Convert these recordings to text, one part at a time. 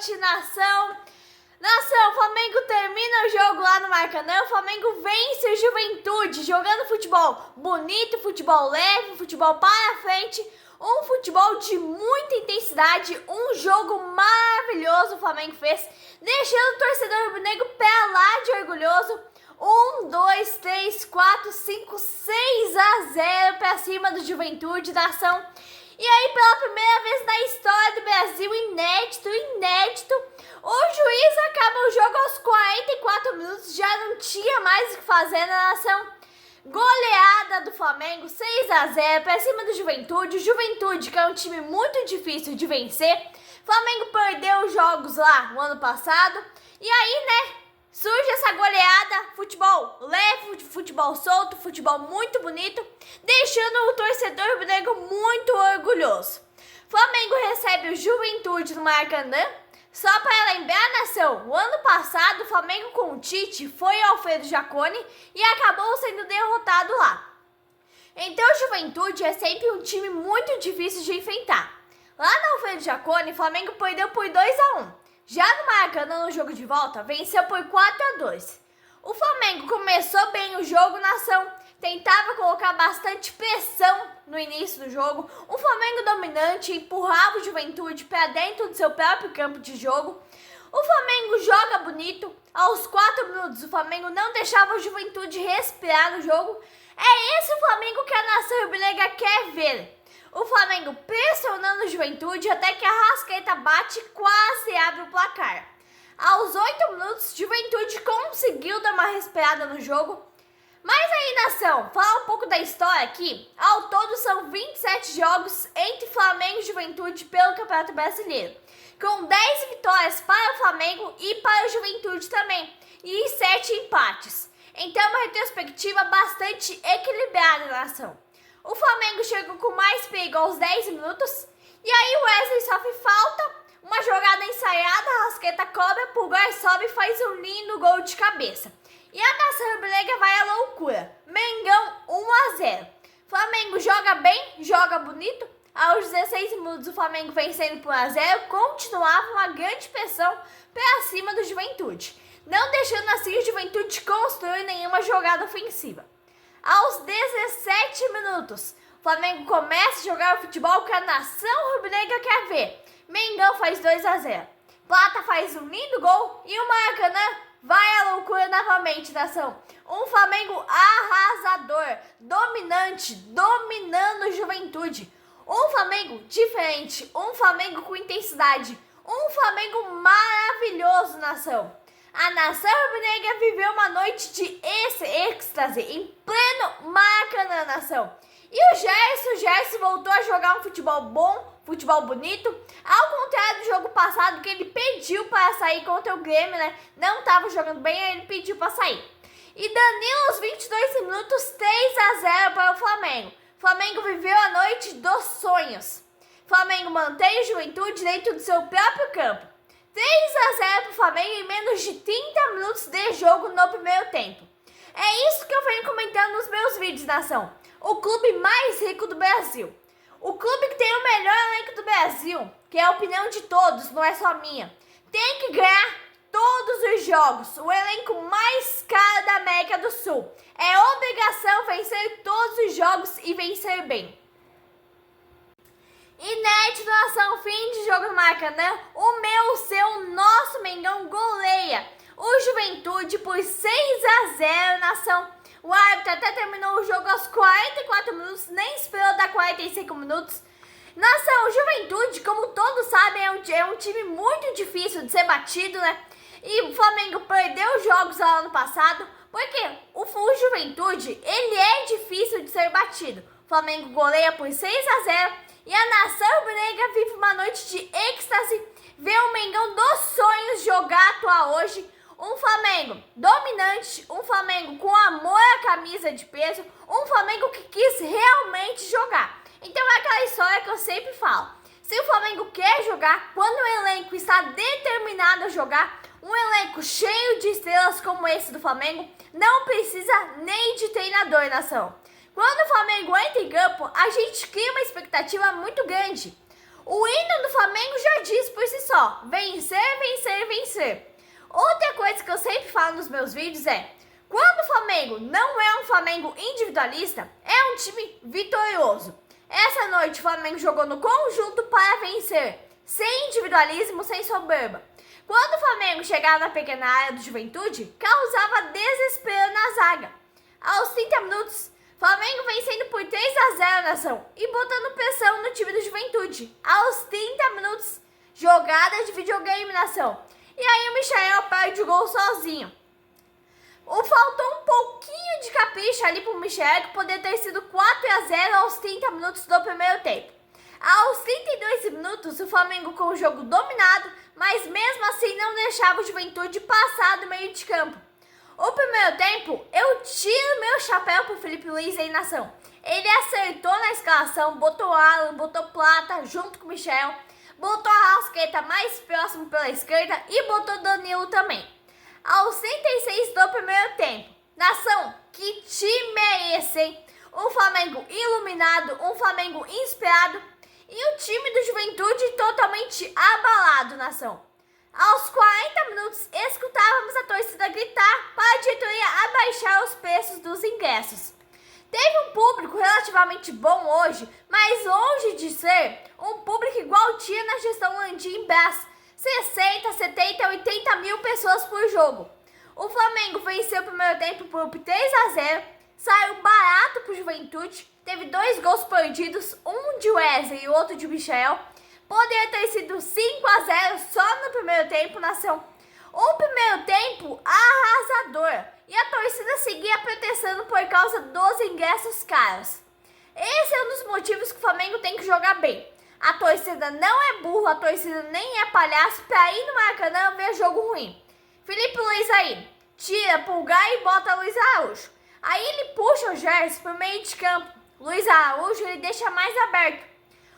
noite, nação! Nação, o Flamengo termina o jogo lá no Maracanã, o Flamengo vence o Juventude, jogando futebol bonito, futebol leve, futebol para frente, um futebol de muita intensidade, um jogo maravilhoso o Flamengo fez, deixando o torcedor rubro-negro pra lá de orgulhoso. 1, 2, 3, 4, 5, 6-0 pra cima do Juventude, nação. E aí, pela primeira vez na história do Brasil, inédito, o juiz acaba o jogo aos 44 minutos, já não tinha mais o que fazer na nação. Goleada do Flamengo, 6-0 pra cima do Juventude. Juventude, que é um time muito difícil de vencer. Flamengo perdeu os jogos lá no ano passado. E aí, surge essa goleada, futebol leve, futebol solto, futebol muito bonito, deixando o torcedor rubro-negro muito orgulhoso. Flamengo recebe o Juventude no Maracanã. Só para lembrar, nação, o ano passado o Flamengo com o Tite foi ao Alfredo Jaconi e acabou sendo derrotado lá. Então o Juventude é sempre um time muito difícil de enfrentar. Lá no Alfredo Jaconi, o Flamengo perdeu por 2-1. Já no Maracanã, no jogo de volta, venceu por 4-2. O Flamengo começou bem o jogo, nação, tentava colocar bastante pressão no início do jogo. O Flamengo dominante empurrava o Juventude para dentro do seu próprio campo de jogo. O Flamengo joga bonito. Aos 4 minutos, o Flamengo não deixava o Juventude respirar no jogo. É esse o Flamengo que a nação rubro-negra quer ver. O Flamengo pressionando o Juventude até que a Arrascaeta bate e quase abre o placar. Aos 8 minutos, Juventude conseguiu dar uma respirada no jogo. Mas aí, nação, falar um pouco da história aqui. Ao todo são 27 jogos entre Flamengo e Juventude pelo Campeonato Brasileiro, com 10 vitórias para o Flamengo e para o Juventude também, e 7 empates. Então é uma retrospectiva bastante equilibrada, nação. O Flamengo chegou com mais perigo aos 10 minutos, e aí o Wesley sofre falta, uma jogada ensaiada, a Arrascaeta cobra, Pulgar sobe e faz um lindo gol de cabeça. E a nação rubro-negra vai à loucura. Mengão 1-0. Flamengo joga bem, joga bonito. Aos 16 minutos o Flamengo vencendo por 1-0, continuava uma grande pressão para cima do Juventude, não deixando assim o Juventude construir nenhuma jogada ofensiva. Aos 17 minutos, o Flamengo começa a jogar o futebol que a nação rubro-negra quer ver. Mengão faz 2-0. Plata faz um lindo gol e o Maracanã vai à loucura novamente, nação. Um Flamengo arrasador, dominante, dominando o Juventude. Um Flamengo diferente, um Flamengo com intensidade, um Flamengo maravilhoso, nação. A nação rubro-negra viveu uma noite de êxtase em pleno Maracanã, nação. E o Gerson voltou a jogar um futebol bom, futebol bonito, ao contrário do jogo passado que ele pediu para sair contra o Grêmio, Não estava jogando bem, aí ele pediu para sair. E Danilo aos 22 minutos, 3-0 para o Flamengo. Flamengo viveu a noite dos sonhos. Flamengo mantém o Juventude dentro do seu próprio campo. 3-0 para o Flamengo em menos de 30 minutos de jogo no primeiro tempo. É isso que eu venho comentando nos meus vídeos, nação. O clube mais rico do Brasil. O clube que tem o melhor elenco do Brasil, que é a opinião de todos, não é só minha, tem que ganhar todos os jogos. O elenco mais caro da América do Sul. É obrigação vencer todos os jogos e vencer bem. Inédito, nação, fim de jogo no Maracanã. O meu, o seu, o nosso Mengão goleia o Juventude por 6-0, nação. O árbitro até terminou o jogo aos 44 minutos, nem esperou dar 45 minutos. Nação, o Juventude, como todos sabem, é um time muito difícil de ser batido, E o Flamengo perdeu os jogos lá ano passado, porque o Juventude, ele é difícil de ser batido. O Flamengo goleia por 6-0 e a nação rubro-negra vive uma noite de êxtase, vê o Mengão dos sonhos jogar, atuar hoje. Um Flamengo dominante, um Flamengo com amor à camisa de peso, um Flamengo que quis realmente jogar. Então é aquela história que eu sempre falo. Se o Flamengo quer jogar, quando o elenco está determinado a jogar, um elenco cheio de estrelas como esse do Flamengo, não precisa nem de treinador, nação. Quando o Flamengo entra em campo, a gente cria uma expectativa muito grande. O hino do Flamengo já diz por si só: vencer, vencer, vencer. Outra coisa que eu sempre falo nos meus vídeos é: quando o Flamengo não é um Flamengo individualista, é um time vitorioso. Essa noite o Flamengo jogou no conjunto para vencer, sem individualismo, sem soberba. Quando o Flamengo chegava na pequena área do Juventude, causava desespero na zaga. Aos 30 minutos, Flamengo vencendo por 3-0 a nação e botando pressão no time do Juventude. Aos 30 minutos, jogada de videogame, nação. E aí o Michael perde o gol sozinho. Faltou um pouquinho de capricho ali pro Michael, que poderia ter sido 4-0 aos 30 minutos do primeiro tempo. Aos 32 minutos, o Flamengo com o jogo dominado, mas mesmo assim não deixava o Juventude passar do meio de campo. O primeiro tempo, eu tiro meu chapéu pro Felipe Luiz em nação. Ele acertou na escalação, botou Alan, botou Plata junto com o Michel, botou a Arrascaeta mais próximo pela esquerda e botou Danilo também. Aos 36 do primeiro tempo, nação, que time é esse, hein? Um Flamengo iluminado, um Flamengo inspirado e o time do Juventude totalmente abalado, nação. Aos 40 minutos, escutávamos a torcida gritar para a diretoria abaixar os preços dos ingressos. Teve um público relativamente bom hoje, mas longe de ser um público igual tinha na gestão Landim Brás, 60, 70, 80 mil pessoas por jogo. O Flamengo venceu o primeiro tempo por 3-0, saiu barato pro Juventude, teve 2 gols perdidos, um de Wesley e o outro de Michel. Poderia ter sido 5-0 só no primeiro tempo, nação. O primeiro tempo arrasador e a torcida seguia protestando por causa dos ingressos caros. Esse é um dos motivos que o Flamengo tem que jogar bem. A torcida não é burra, a torcida nem é palhaço pra ir no Maracanã ver jogo ruim. Felipe Luiz aí, tira Pulgar e bota Luiz Araújo. Aí ele puxa o Gerson pro meio de campo. Luiz Araújo ele deixa mais aberto.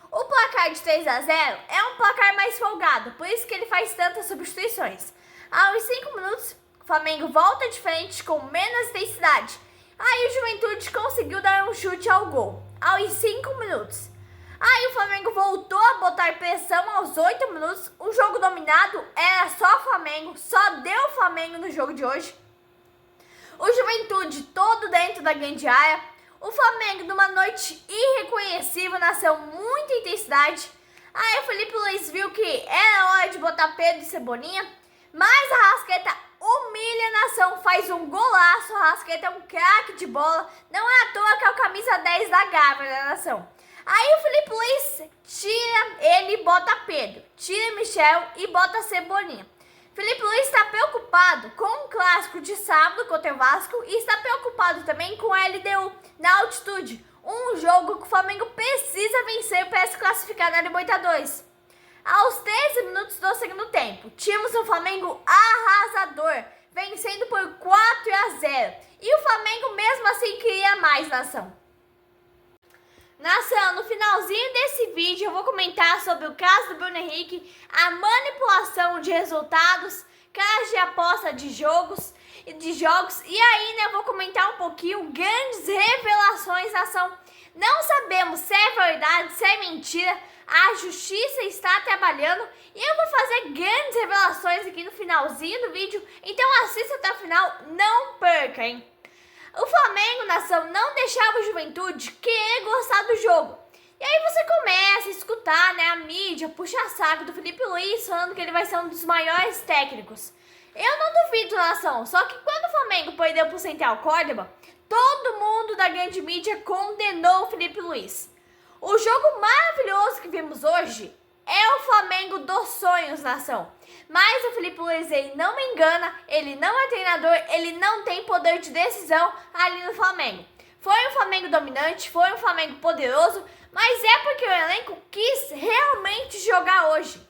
O placar de 3-0 é um placar mais folgado, por isso que ele faz tantas substituições. Aos 5 minutos, o Flamengo volta de frente com menos intensidade. Aí o Juventude conseguiu dar um chute ao gol. Aos 5 minutos. Aí o Flamengo voltou a botar pressão aos 8 minutos. O jogo dominado era só Flamengo, só deu Flamengo no jogo de hoje. O Juventude todo dentro da grande área. O Flamengo numa noite irreconhecível, nasceu muita intensidade. Aí o Felipe Luiz viu que era hora de botar Pedro e Cebolinha. Mas a Arrascaeta humilha a nação, faz um golaço. A Arrascaeta é um craque de bola. Não é à toa que é o camisa 10 da Gávea da nação. Aí o Felipe Luiz tira ele e bota Pedro, tira Michel e bota Cebolinha. Felipe Luiz está preocupado com o clássico de sábado contra o Vasco e está preocupado também com a LDU na altitude. Um jogo que o Flamengo precisa vencer para se classificar na Libertadores. Aos 13 minutos do segundo tempo, tínhamos um Flamengo arrasador, vencendo por 4-0. E o Flamengo mesmo assim queria mais, nação. Nação, no finalzinho desse vídeo eu vou comentar sobre o caso do Bruno Henrique, a manipulação de resultados, casos de aposta de jogos, e aí, eu vou comentar um pouquinho grandes revelações, nação. Não sabemos se é verdade, se é mentira, a justiça está trabalhando e eu vou fazer grandes revelações aqui no finalzinho do vídeo, então assista até o final, não perca, hein? O Flamengo, nação, não deixava o Juventude querer gostar do jogo. E aí você começa a escutar, a mídia, puxa saco do Felipe Luiz falando que ele vai ser um dos maiores técnicos. Eu não duvido, nação, só que quando o Flamengo perdeu pro Central Córdoba, todo mundo da grande mídia condenou o Felipe Luiz. O jogo maravilhoso que vimos hoje é o Flamengo dos sonhos, nação. Mas o Felipe Luiz, ele não me engana, ele não é treinador, ele não tem poder de decisão ali no Flamengo. Foi um Flamengo dominante, foi um Flamengo poderoso, mas é porque o elenco quis realmente jogar hoje.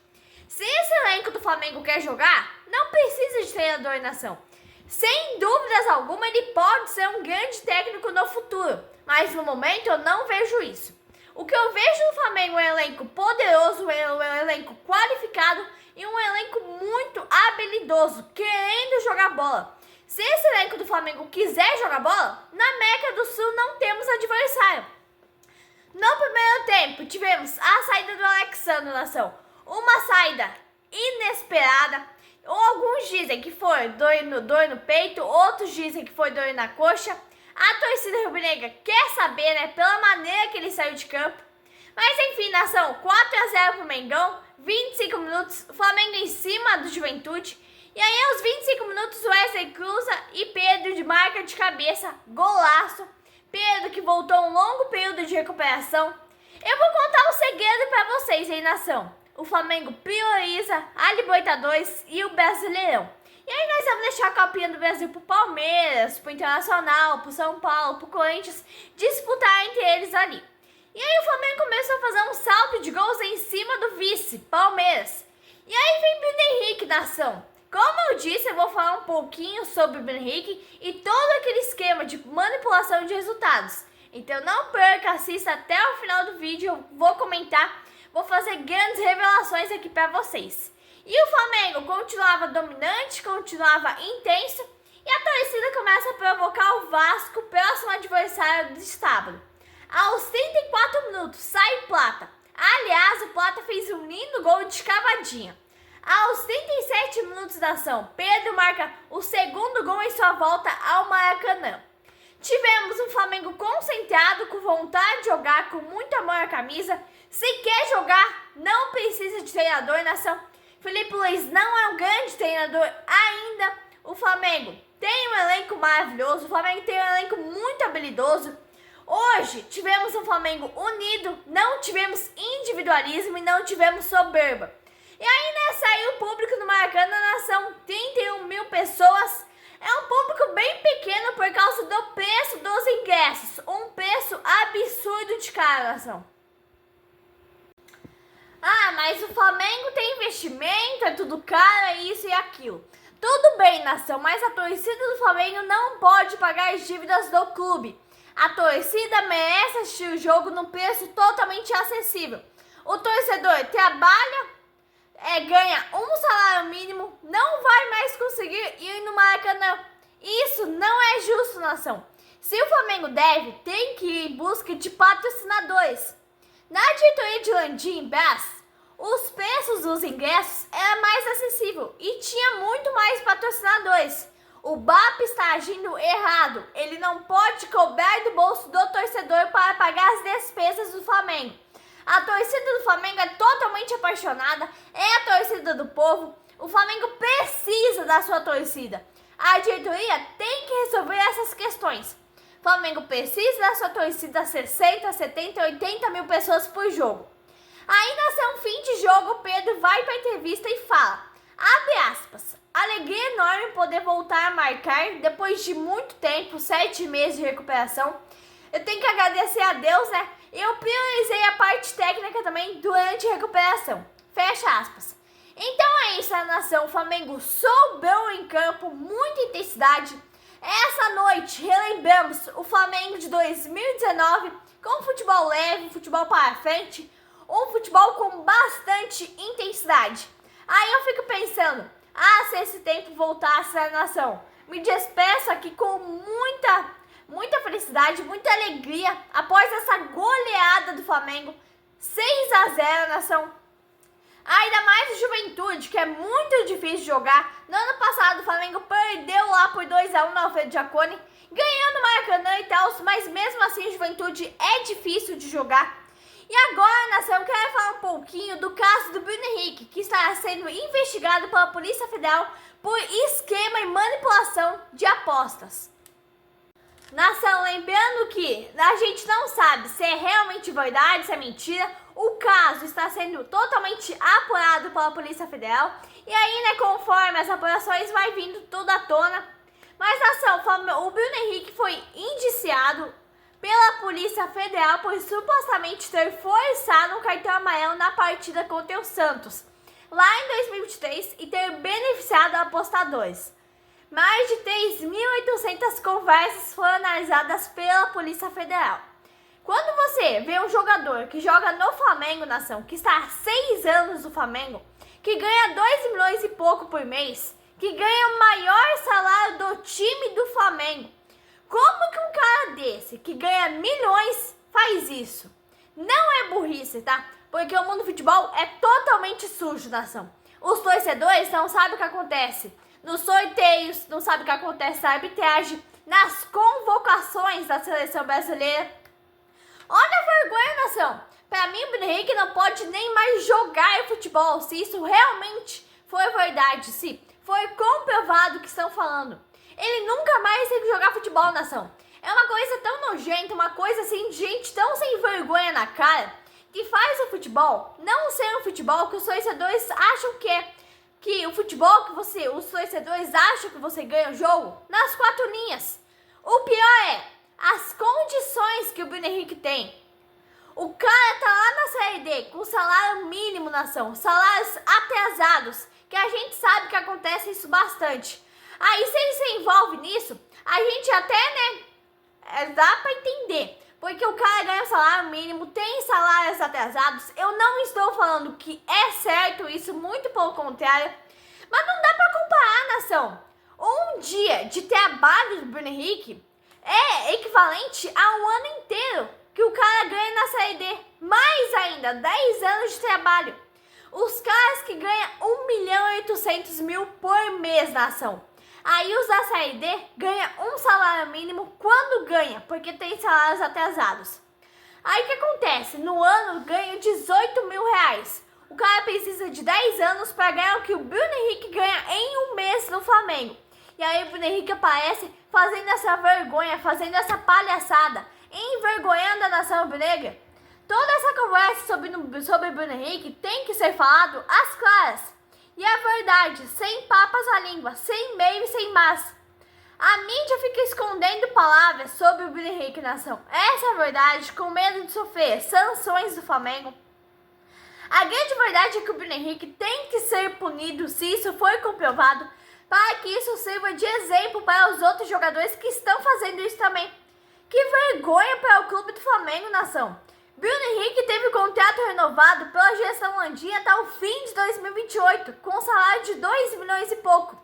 Se esse elenco do Flamengo quer jogar, não precisa de treinador em nação. Sem dúvidas alguma, ele pode ser um grande técnico no futuro, mas no momento eu não vejo isso. O que eu vejo no Flamengo é um elenco poderoso, um elenco qualificado e um elenco muito habilidoso, querendo jogar bola. Se esse elenco do Flamengo quiser jogar bola, na América do Sul não temos adversário. No primeiro tempo, tivemos a saída do Alexandre, nação. Uma saída inesperada. Alguns dizem que foi dor no peito, outros dizem que foi dor na coxa. A torcida rubro-negra quer saber, né, pela maneira que ele saiu de campo. Mas enfim, nação, 4-0 pro Mengão, 25 minutos, Flamengo em cima do Juventude. E aí aos 25 minutos, Wesley cruza e Pedro de marca de cabeça, golaço. Pedro que voltou um longo período de recuperação. Eu vou contar um segredo pra vocês, hein, nação. O Flamengo prioriza a Libertadores e o Brasileirão. E aí nós vamos deixar a Copinha do Brasil pro Palmeiras, pro Internacional, pro São Paulo, pro Corinthians disputar entre eles ali. E aí o Flamengo começou a fazer um salto de gols em cima do vice, Palmeiras. E aí vem Bruno Henrique, nação. Como eu disse, eu vou falar um pouquinho sobre o Bruno Henrique e todo aquele esquema de manipulação de resultados. Então não perca, assista até o final do vídeo, eu vou comentar, vou fazer grandes revelações aqui para vocês. E o Flamengo continuava dominante, continuava intenso e a torcida começa a provocar o Vasco, próximo adversário de sábado. Aos 34 minutos sai Plata. Aliás, o Plata fez um lindo gol de escavadinha. Aos 37 minutos da ação, Pedro marca o segundo gol em sua volta ao Maracanã. Tivemos um Flamengo concentrado, com vontade de jogar, com muito amor à camisa. Se quer jogar, não precisa de treinador, nação. Felipe Luiz não é um grande treinador ainda. O Flamengo tem um elenco maravilhoso, o Flamengo tem um elenco muito habilidoso. Hoje tivemos um Flamengo unido, não tivemos individualismo e não tivemos soberba. E aí, né, saiu o público no Maracanã, nação, 31 mil pessoas. É um público bem pequeno por causa do preço dos ingressos. Um preço absurdo de caro, nação. Ah, mas o Flamengo tem investimento, é tudo caro, é isso e aquilo. Tudo bem, nação, mas a torcida do Flamengo não pode pagar as dívidas do clube. A torcida merece assistir o jogo num preço totalmente acessível. O torcedor trabalha, ganha um salário mínimo, não vai mais conseguir ir no Maracanã. Isso não é justo, nação. Se o Flamengo deve, tem que ir em busca de patrocinadores. Na diretoria de Landim Brás, os preços dos ingressos eram mais acessíveis e tinha muito mais patrocinadores. O BAP está agindo errado. Ele não pode cobrar do bolso do torcedor para pagar as despesas do Flamengo. A torcida do Flamengo é totalmente apaixonada, é a torcida do povo. O Flamengo precisa da sua torcida. A diretoria tem que resolver essas questões. O Flamengo precisa da sua torcida 60, 70, 80 mil pessoas por jogo. Aí, nesse fim de jogo, o Pedro vai para a entrevista e fala, abre aspas, alegria enorme poder voltar a marcar depois de muito tempo, 7 meses de recuperação. Eu tenho que agradecer a Deus, né? Eu priorizei a parte técnica também durante a recuperação. Fecha aspas. Então é isso, a nação. O Flamengo sobrou em campo, muita intensidade. Essa noite relembramos o Flamengo de 2019 com futebol leve, futebol para frente, um futebol com bastante intensidade. Aí eu fico pensando, se esse tempo voltasse à nação, me despeço aqui com muita felicidade, muita alegria após essa goleada do Flamengo, 6-0, nação. Ainda mais o Juventude, que é muito difícil de jogar. No ano passado o Flamengo perdeu lá por 2-1 no Alfredo Jaconi, ganhando o Maracanã e tal, mas mesmo assim o Juventude é difícil de jogar. E agora, nação, eu quero falar um pouquinho do caso do Bruno Henrique, que está sendo investigado pela Polícia Federal por esquema e manipulação de apostas. Nação, lembrando que a gente não sabe se é realmente verdade, se é mentira. O caso está sendo totalmente apurado pela Polícia Federal. E aí, né, conforme as apurações vai vindo tudo à tona. Mas, nação, o Bruno Henrique foi indiciado pela Polícia Federal por supostamente ter forçado um cartão amarelo na partida contra o Santos, lá em 2023, e ter beneficiado apostadores. Mais de 3.800 conversas foram analisadas pela Polícia Federal. Quando você vê um jogador que joga no Flamengo, nação, que está há 6 anos no Flamengo, que ganha 2 milhões e pouco por mês, que ganha o maior salário do time do Flamengo, como que um cara desse, que ganha milhões, faz isso? Não é burrice, tá? Porque o mundo do futebol é totalmente sujo, nação. Os torcedores não sabem o que acontece nos sorteios, não sabem o que acontece na arbitragem, nas convocações da seleção brasileira. Olha a vergonha, nação. Pra mim, o Bruno Henrique não pode nem mais jogar futebol, se isso realmente foi verdade, se foi comprovado o que estão falando. Ele nunca mais tem que jogar futebol, nação. É uma coisa tão nojenta, uma coisa assim de gente tão sem vergonha na cara, que faz o futebol não ser um futebol que os torcedores acham que é. Que o futebol que os torcedores acham que você ganha o jogo nas 4 linhas. O pior é as condições que o Bruno Henrique tem. O cara tá lá na Série D com salário mínimo, nação, salários atrasados, que a gente sabe que acontece isso bastante. Aí se ele se envolve nisso, a gente até, dá pra entender. Porque o cara ganha salário mínimo, tem salários atrasados. Eu não estou falando que é certo isso, muito pelo contrário. Mas não dá pra comparar, nação. Um dia de trabalho do Bruno Henrique é equivalente a um ano inteiro que o cara ganha na Série D. Mais ainda, 10 anos de trabalho. Os caras que ganham 1.800.000 por mês, nação. Aí os da Série D ganham um salário mínimo quando ganha, porque tem salários atrasados. Aí o que acontece? No ano ganha 18 mil reais. O cara precisa de 10 anos para ganhar o que o Bruno Henrique ganha em um mês no Flamengo. E aí o Bruno Henrique aparece fazendo essa vergonha, fazendo essa palhaçada, envergonhando a nação rubro-negra. Toda essa conversa sobre Bruno Henrique tem que ser falado às claras. E é verdade, sem papas na língua, sem meio e sem mas. A mídia fica escondendo palavras sobre o Bruno Henrique, nação. Essa é a verdade, com medo de sofrer sanções do Flamengo. A grande verdade é que o Bruno Henrique tem que ser punido se isso for comprovado, para que isso sirva de exemplo para os outros jogadores que estão fazendo isso também. Que vergonha para o clube do Flamengo, nação. Bruno Henrique teve contrato renovado pela gestão Landim até o fim de 2028, com um salário de 2 milhões e pouco.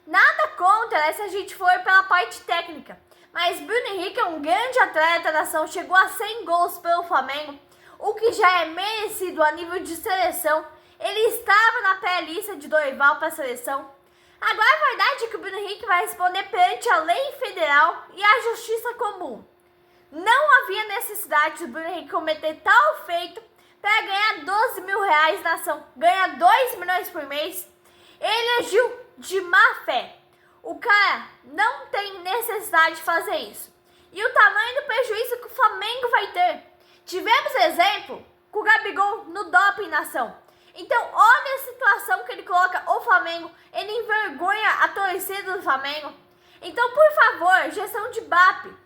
Nada contra se a gente for pela parte técnica, mas Bruno Henrique é um grande atleta, nação, chegou a 100 gols pelo Flamengo, o que já é merecido a nível de seleção. Ele estava na pré-lista de Dorival para a seleção. Agora a verdade é que o Bruno Henrique vai responder perante a lei federal e a justiça comum. Não havia necessidade do Bruno Henrique cometer tal feito para ganhar 12 mil reais, nação. Ganha 2 milhões por mês. Ele agiu de má fé. O cara não tem necessidade de fazer isso. E o tamanho do prejuízo que o Flamengo vai ter. Tivemos exemplo com o Gabigol no doping, nação. Então olha a situação que ele coloca o Flamengo. Ele envergonha a torcida do Flamengo. Então, por favor, gestão de BAP.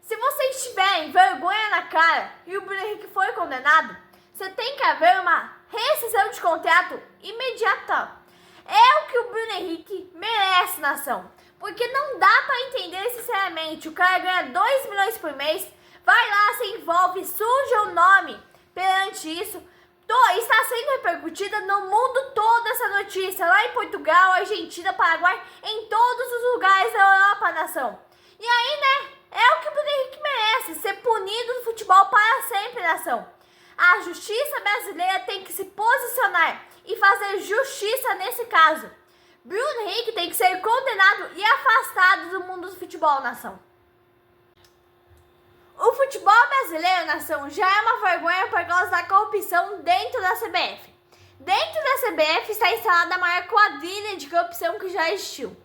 Se vocês tiverem vergonha na cara e o Bruno Henrique for condenado, você tem que haver uma rescisão de contrato imediata. É o que o Bruno Henrique merece, nação. Porque não dá pra entender sinceramente. O cara ganha 2 milhões por mês, vai lá, se envolve, suja o nome perante isso. Está sendo repercutida no mundo todo essa notícia. Lá em Portugal, Argentina, Paraguai, em todos os lugares da Europa, nação. E aí, é o que o Bruno Henrique merece, ser punido no futebol para sempre, nação. A justiça brasileira tem que se posicionar e fazer justiça nesse caso. Bruno Henrique tem que ser condenado e afastado do mundo do futebol, nação. O futebol brasileiro, nação, já é uma vergonha por causa da corrupção dentro da CBF. Dentro da CBF está instalada a maior quadrilha de corrupção que já existiu.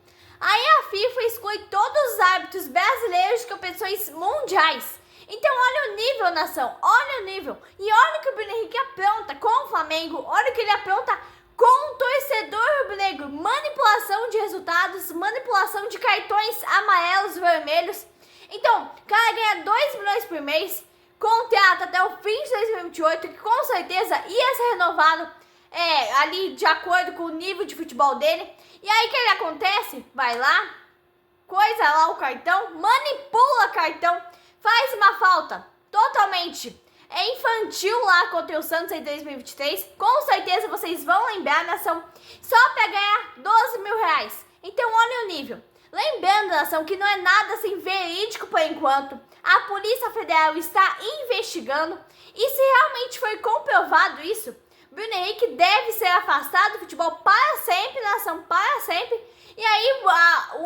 Aí a FIFA exclui todos os árbitros brasileiros de competições mundiais. Então olha o nível, nação, olha o nível. E olha o que o Bruno Henrique apronta com o Flamengo, olha o que ele apronta com o torcedor rubro-negro. Manipulação de resultados, manipulação de cartões amarelos e vermelhos. Então, o cara ganha 2 milhões por mês, contrato até o fim de 2028, que com certeza ia ser renovado ali de acordo com o nível de futebol dele. E aí o que ele acontece? Vai lá, coisa lá o cartão, manipula o cartão, faz uma falta totalmente infantil lá contra o Santos em 2023. Com certeza vocês vão lembrar, nação, só para ganhar 12 mil reais. Então olha o nível. Lembrando, nação, que não é nada assim verídico por enquanto. A Polícia Federal está investigando e se realmente foi comprovado isso, Bruno Henrique deve ser afastado do futebol para sempre, nação, para sempre. E aí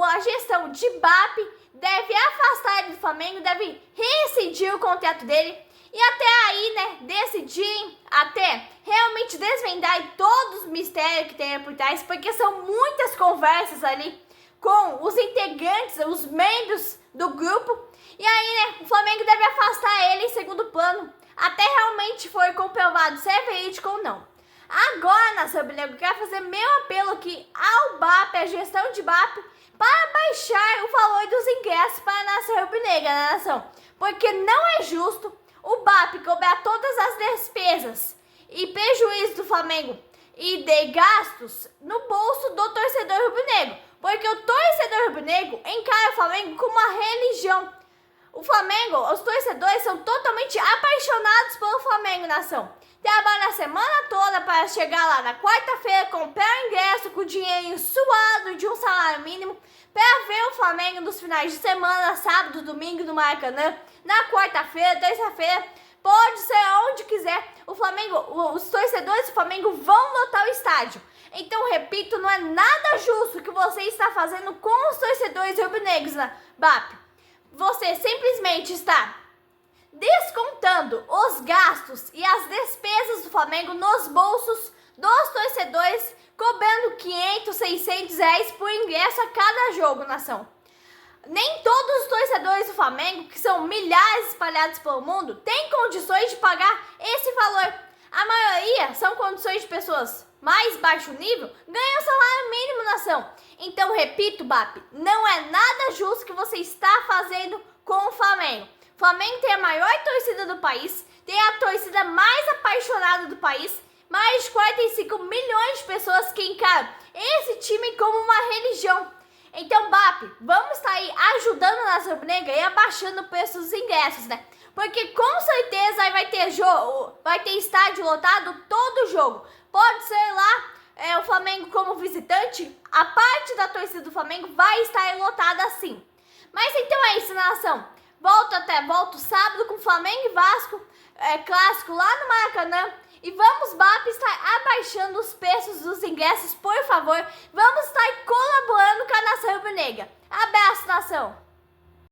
a gestão de BAP deve afastar ele do Flamengo, deve rescindir o contrato dele. E até aí, né, decidirem, até realmente desvendar todos os mistérios que tem por trás, porque são muitas conversas ali com os integrantes, os membros do grupo. E aí, né, o Flamengo deve afastar ele em segundo plano, até realmente for comprovado se é verídico ou não. Agora, nação rubro-negra, eu quero fazer meu apelo aqui ao BAP, à gestão de BAP, para baixar o valor dos ingressos para a nação rubro-negra, né, nação? Porque não é justo o BAP cobrar todas as despesas e prejuízos do Flamengo e de gastos no bolso do torcedor rubro-negro. Porque o torcedor rubro-negro encara o Flamengo como uma religião. O Flamengo, os torcedores são totalmente apaixonados pelo Flamengo, nação. Trabalha a semana toda para chegar lá na quarta-feira, comprar o ingresso com o dinheirinho suado de um salário mínimo para ver o Flamengo nos finais de semana, sábado, domingo no Maracanã, na quarta-feira, terça-feira, pode ser onde quiser. O Flamengo, os torcedores do Flamengo vão lotar o estádio. Então, repito, não é nada justo o que você está fazendo com os torcedores rubro-negros, né, BAP? Você simplesmente está descontando os gastos e as despesas do Flamengo nos bolsos dos torcedores, cobrando 500, 600 reais por ingresso a cada jogo, nação. Nem todos os torcedores do Flamengo, que são milhares espalhados pelo mundo, têm condições de pagar esse valor. A maioria são condições de pessoas mais baixo nível, ganham salário mínimo, nação. Então, repito, BAP, não é nada justo que você está fazendo com o Flamengo. O Flamengo tem a maior torcida do país, tem a torcida mais apaixonada do país, mais de 45 milhões de pessoas que encaram esse time como uma religião. Então, BAP, vamos estar aí ajudando a nação rubro-negra e abaixando o preço dos ingressos, né? Porque com certeza aí vai ter jogo, vai ter estádio lotado todo jogo. Pode ser lá o Flamengo como visitante, a parte da torcida do Flamengo vai estar lotada sim. Mas então é isso, nação. Volto sábado com Flamengo e Vasco, clássico lá no Maracanã. E vamos, BAP, estar abaixando os preços dos ingressos, por favor. Vamos estar colaborando com a nação rubro-negra. Abraço, nação!